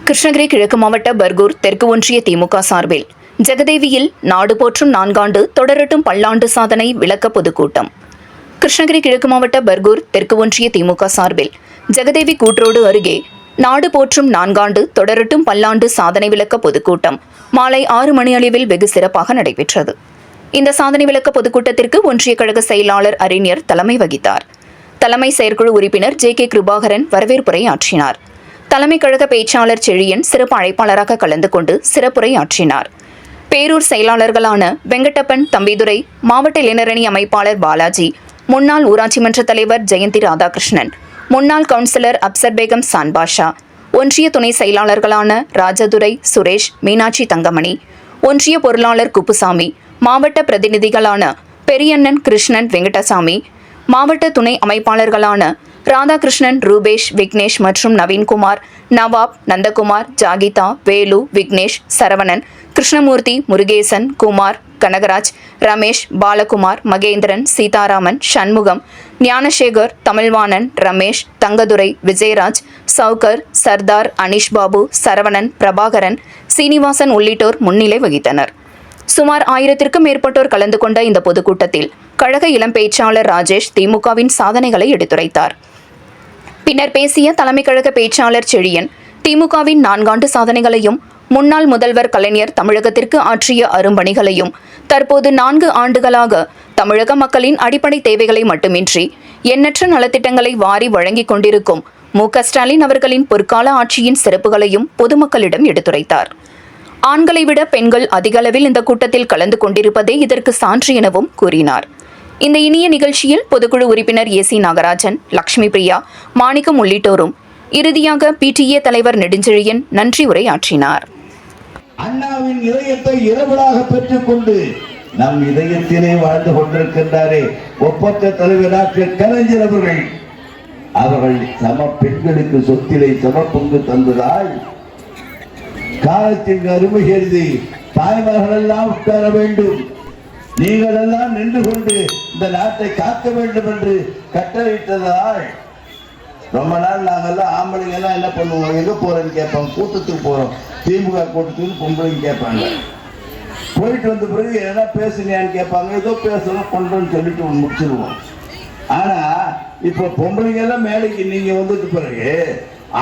கிருஷ்ணகிரி கிழக்கு மாவட்ட பர்கூர் தெற்கு ஒன்றிய திமுக சார்பில் ஜெகதேவியில் நாடு போற்றும் 4 ஆண்டு தொடரட்டும் பல்லாண்டு சாதனை விளக்க பொதுக்கூட்டம். கிருஷ்ணகிரி கிழக்கு மாவட்ட பர்கூர் தெற்கு ஒன்றிய திமுக சார்பில் ஜெகதேவி கூட்ரோடு அருகே நாடு போற்றும் 4 ஆண்டு தொடரட்டும் பல்லாண்டு சாதனை விளக்க பொதுக்கூட்டம் மாலை 6 மணி அளவில் வெகு சிறப்பாக நடைபெற்றது. இந்த சாதனை விளக்க பொதுக்கூட்டத்திற்கு ஒன்றிய கழக செயலாளர் அறிஞர் தலைமை வகித்தார். தலைமை செயற்குழு உறுப்பினர் ஜே.கே. கிருபாகரன் வரவேற்புரை ஆற்றினார். தலைமை கழக பேச்சாளர் செழியன் சிறப்பு அழைப்பாளராக கலந்து கொண்டு சிறப்புரை ஆற்றினார். பேரூர் செயலாளர்களான வெங்கடப்பன், தம்பிதுரை, மாவட்ட இளைஞரணி அமைப்பாளர் பாலாஜி, முன்னாள் ஊராட்சி மன்ற தலைவர் ஜெயந்தி ராதாகிருஷ்ணன், முன்னாள் கவுன்சிலர் அப்சர் பேகம் சான்பாஷா, ஒன்றிய துணை செயலாளர்களான ராஜதுரை, சுரேஷ், மீனாட்சி தங்கமணி, ஒன்றிய பொருளாளர் குப்புசாமி, மாவட்ட பிரதிநிதிகளான பெரியண்ணன், கிருஷ்ணன், வெங்கடசாமி, மாவட்ட துணை அமைப்பாளர்களான ராதாகிருஷ்ணன், ரூபேஷ், விக்னேஷ் மற்றும் நவீன்குமார், நவாப், நந்தகுமார், ஜாகிதா, வேலு, விக்னேஷ், சரவணன், கிருஷ்ணமூர்த்தி, முருகேசன், குமார், கனகராஜ், ரமேஷ், பாலகுமார், மகேந்திரன், சீதாராமன், சண்முகம், ஞானசேகர், தமிழ்வாணன், ரமேஷ், தங்கதுரை, விஜயராஜ், சவுகர், சர்தார், அனீஷ் பாபு, சரவணன், பிரபாகரன், சீனிவாசன் உள்ளிட்டோர் முன்னிலை வகித்தனர். சுமார் 1000க்கும் மேற்பட்டோர் கலந்து கொண்ட இந்த பொதுக்கூட்டத்தில் கழக இளம் பேச்சாளர் ராஜேஷ் திமுகவின் சாதனைகளை எடுத்துரைத்தார். பின்னர் பேசிய தலைமை கழக பேச்சாளர் செழியன் திமுகவின் 4 ஆண்டு சாதனைகளையும், முன்னாள் முதல்வர் கலைஞர் தமிழகத்திற்கு ஆற்றிய அரும்பணிகளையும், தற்போது 4 ஆண்டுகளாக தமிழக மக்களின் அடிப்படை தேவைகளை மட்டுமின்றி எண்ணற்ற நலத்திட்டங்களை வாரி வழங்கிக் கொண்டிருக்கும் மு.க. ஸ்டாலின் அவர்களின் பொற்கால ஆட்சியின் சிறப்புகளையும் பொதுமக்களிடம் எடுத்துரைத்தார். ஆண்களை விட பெண்கள் அதிகளவில் இந்த கூட்டத்தில் கலந்து கொண்டிருப்பதே இதற்கு சான்று எனவும் கூறினார். இந்த இனிய நிகழ்ச்சியில் பொதுக்குழு உறுப்பினர் ஏ.சி. நாகராஜன், லட்சுமி பிரியா, மாணிக்கம் உள்ளிட்டோரும், இறுதியாக PTA தலைவர் நெடுஞ்செழியன் நன்றி உரையாற்றினார். அண்ணாவின் இதயத்தை இரவலாக பெற்றுக் கொண்டு நம் இதயத்திலே வாழ்ந்து கொண்டிருக்கின்றாரே ஒப்பற்ற தலைவர் டாக்டர் கலைஞர் அவர்கள் சம பெண்களுக்கு சொத்திலே சம பங்கு தந்ததால் காலத்திற்கு அருமை கருதி தாய்மார்கள் எல்லாம் உட்கார வேண்டும், நீங்கள் எல்லாம் நின்று கொண்டு இந்த நாட்டை காக்க வேண்டும் என்று கட்டளையிட்டதால் ரொம்ப நாள் நாங்கெல்லாம் ஆம்பளைங்க எல்லாம் என்ன பண்ணுவோம், எங்க போறேன்னு கேட்பாங்க, கூட்டத்துக்கு போறோம், திமுக கூட்டத்துக்கு பொம்பளைங்க கேட்பாங்க. போயிட்டு வந்த பிறகு என்ன பேசுனியான்னு கேட்பாங்க, ஏதோ பேசணும் கொண்டோன்னு சொல்லிட்டு முடிச்சிருவோம். ஆனா இப்ப பொம்பளைங்க எல்லாம் மேடைக்கு நீங்க வந்துட்டு பிறகு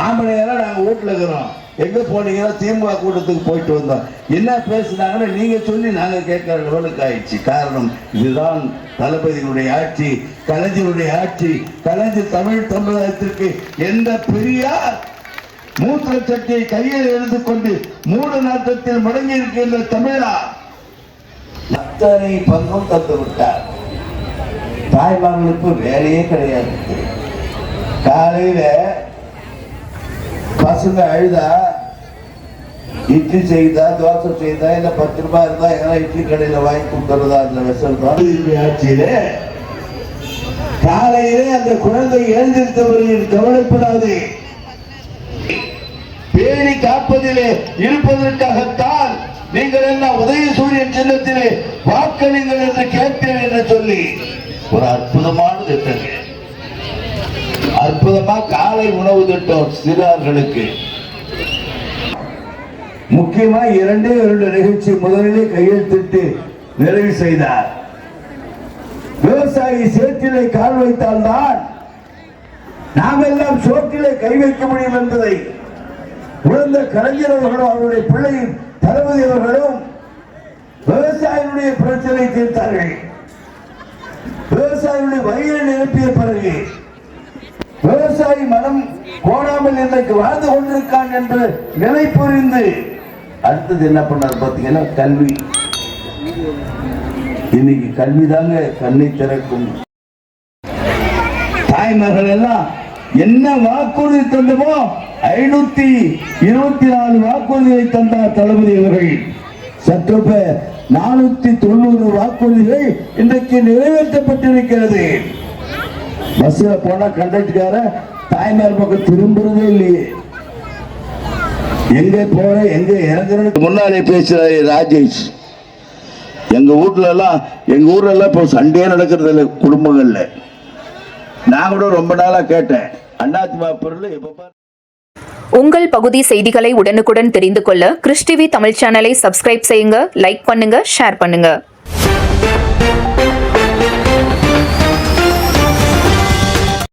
ஆம்பளைங்க எல்லாம் நாங்க வீட்டுல இருக்கிறோம், எங்க போனீங்கன்னா திமுக கூட்டத்துக்கு போயிட்டு வந்தோம், என்ன பேசுனாங்கன்னு நீங்க சொல்லி நாங்க கேட்கிற லெவலுக்கு ஆயிடுச்சு. காரணம் இதுதான் தளபதியினுடைய ஆட்சி, கலைஞருடைய ஆட்சி. கலைஞர் தமிழ் சமுதாயத்திற்கு எந்த பெரியார் மூத்திர சட்டியை கையில் எடுத்துக்கொண்டு மூட நாட்டத்தில் முடங்கி இருக்கின்ற தமிழா அத்தனை பங்கும் தந்து விட்டார். தாய்மார்களுக்கு வேலையே கிடையாது. காலையில பசங்க அழுதா, இட்லி செய்தா, தோசை செய்தா, இல்ல 10 ரூபாய் இருந்தா எல்லாம் இட்லி கடையில வாங்கி கொடுத்துறதா அந்த வெசல் ஆட்சியில காலையிலே அந்த குழந்தை எழுந்திருத்தவர்களின் கவலைப்படாது பேணி காப்பதிலே இருப்பதற்காகத்தான் நீங்கள் என்ன உதயசூரியன் சின்னத்திலே வாக்களிங்கள் என்று கேட்பேன் என்று சொல்லி ஒரு அற்புதமான திட்டங்கள், அற்புதமா காலை உணவு திட்டம் சிறார்களுக்கு. முக்கியமா 2 நிகழ்ச்சி முதலிலே கையெழுத்திட்டு நிறைவு செய்தார். விவசாயி சேற்றிலே கால் வைத்தால்தான் நாம் எல்லாம் சோற்றிலே கை வைக்க முடியும் என்பதை உணர்ந்த கலைஞர் அவர்களும் அவருடைய பிள்ளையின் தளபதி அவர்களும் விவசாயிகளுடைய பிரச்சனை தீர்த்தார்கள். விவசாயிகளுடைய வயிறை நிரப்பிய பிறகு விவசாயி மனம் கோணாமல் இன்றைக்கு வாழ்ந்து கொண்டிருக்கான் என்று நிலை புரிந்து அடுத்தது என்ன பண்ணார் பார்த்தீங்கன்னா கல்வி. இன்னைக்கு கல்விதாங்க கண்ணை திறக்கும். தாய்மார்கள் எல்லாம் என்ன வாக்குறுதி தந்தமோ 524 வாக்குறுதியை தந்தார் தளபதி அவர்கள். சற்று 490 வாக்குறுதிகள் இன்றைக்கு நிறைவேற்றப்பட்டிருக்கிறது. பஸ்ல போனா கண்டக்டர்கார தாய்மார் பக்கம் திரும்புறதே இல்லையே, எங்க போற எங்க இறங்குறது. முன்னாலே பேசுறாரு ராஜேஷ், எங்க ஊர்ல எல்லாம் இப்போ சண்டே நடக்கிறது இல்லை குடும்பங்கள்ல. நான் கூட ரொம்ப நாளா கேட்டேன், அதிமுக பொருள் எப்ப உங்கள் பகுதி செய்திகளை உடனுக்குடன் தெரிந்து கொள்ள கிறிஸ் டிவி தமிழ் சேனலை சப்ஸ்கிரைப் செய்யுங்க, லைக் பண்ணுங்க, ஷேர் பண்ணுங்க.